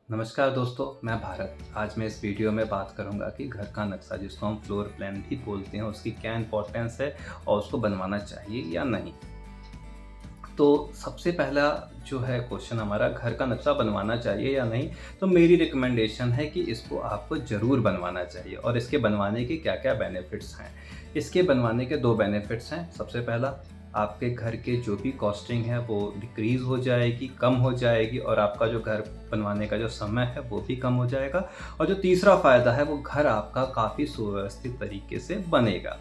नमस्कार दोस्तों, मैं भारत। आज मैं इस वीडियो में बात करूंगा कि घर का नक्शा जिसको हम फ्लोर प्लान भी बोलते हैं उसकी क्या इम्पोर्टेंस है और उसको बनवाना चाहिए या नहीं। तो सबसे पहला जो है क्वेश्चन हमारा, घर का नक्शा बनवाना चाहिए या नहीं। तो मेरी रिकमेंडेशन है कि इसको आपको ज़रूर बनवाना चाहिए और इसके बनवाने के क्या क्या बेनिफिट्स हैं। इसके बनवाने के दो बेनिफिट्स हैं। सबसे पहला, आपके घर के जो भी कॉस्टिंग है वो डिक्रीज़ हो जाएगी, कम हो जाएगी और आपका जो घर बनवाने का जो समय है वो भी कम हो जाएगा। और जो तीसरा फ़ायदा है वो घर आपका काफ़ी सुव्यवस्थित तरीके से बनेगा।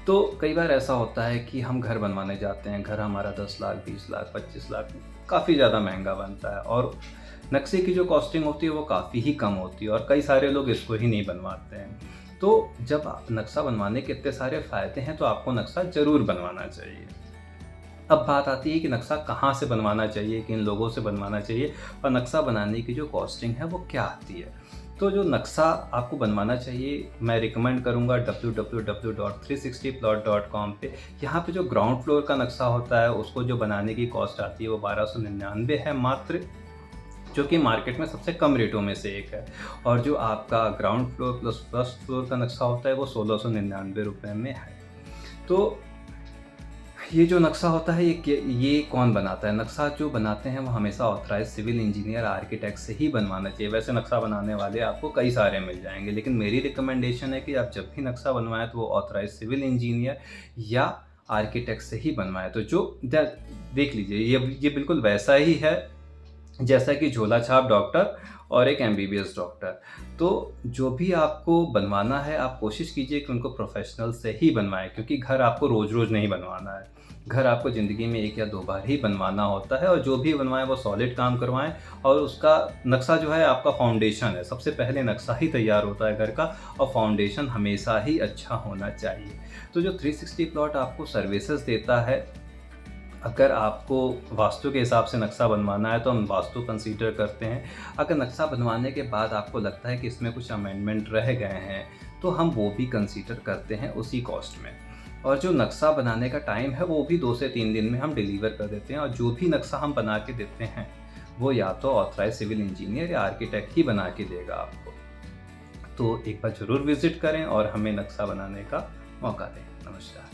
तो कई बार ऐसा होता है कि हम घर बनवाने जाते हैं, घर हमारा 10 लाख, 20 लाख, 25 लाख काफ़ी ज़्यादा महँगा बनता है और नक्शे की जो कॉस्टिंग होती है वो काफ़ी ही कम होती है और कई सारे लोग इसको ही नहीं बनवाते हैं। तो जब नक्शा बनवाने के इतने सारे फ़ायदे हैं तो आपको नक्शा ज़रूर बनवाना चाहिए। अब बात आती है कि नक्शा कहाँ से बनवाना चाहिए, किन लोगों से बनवाना चाहिए और नक्शा बनाने की जो कॉस्टिंग है वो क्या आती है। तो जो नक्शा आपको बनवाना चाहिए, मैं रिकमेंड करूँगा www.360plot.com पे। यहाँ पे जो ग्राउंड फ्लोर का नक्शा होता है उसको जो बनाने की कॉस्ट आती है वो 1299 है मात्र, जो कि मार्केट में सबसे कम रेटों में से एक है। और जो आपका ground floor plus first floor का नक्शा होता है वो 1699 रुपये में है। तो ये जो नक्शा होता है ये कौन बनाता है? नक्शा जो बनाते हैं वो हमेशा ऑथराइज़ सिविल इंजीनियर, आर्किटेक्ट से ही बनवाना चाहिए। वैसे नक्शा बनाने वाले आपको कई सारे मिल जाएँगे, लेकिन मेरी रिकमेंडेशन है कि आप जब भी नक्शा बनवाएँ तो वो ऑथराइज़ सिविल इंजीनियर या आर्किटेक्ट से ही बनवाएँ। तो जो द देख लीजिए, ये बिल्कुल वैसा ही है जैसा कि झोला छाप डॉक्टर और एक एमबीबीएस डॉक्टर। तो जो भी आपको बनवाना है आप कोशिश कीजिए कि उनको प्रोफ़ेशनल से ही बनवाएँ, क्योंकि घर आपको रोज़-रोज़ नहीं बनवाना है। घर आपको ज़िंदगी में 1 या 2 बार ही बनवाना होता है और जो भी बनवाएँ वो सॉलिड काम करवाएँ और उसका नक्शा जो है आपका फाउंडेशन है। सबसे पहले नक्शा ही तैयार होता है घर का और फाउंडेशन हमेशा ही अच्छा होना चाहिए। तो जो 360 प्लॉट आपको सर्विसेज़ देता है, अगर आपको वास्तु के हिसाब से नक्शा बनवाना है तो हम वास्तु कंसीडर करते हैं। अगर नक्शा बनवाने के बाद आपको लगता है कि इसमें कुछ अमेंडमेंट रह गए हैं तो हम वो भी कंसीडर करते हैं उसी कॉस्ट में। और जो नक्शा बनाने का टाइम है वो भी 2 से 3 दिन में हम डिलीवर कर देते हैं और जो भी नक्शा हम बना के देते हैं वो या तो ऑथराइज़ सिविल इंजीनियर या आर्किटेक्ट ही बना के देगा आपको। तो एक बार ज़रूर विज़िट करें और हमें नक्शा बनाने का मौका दें। नमस्कार।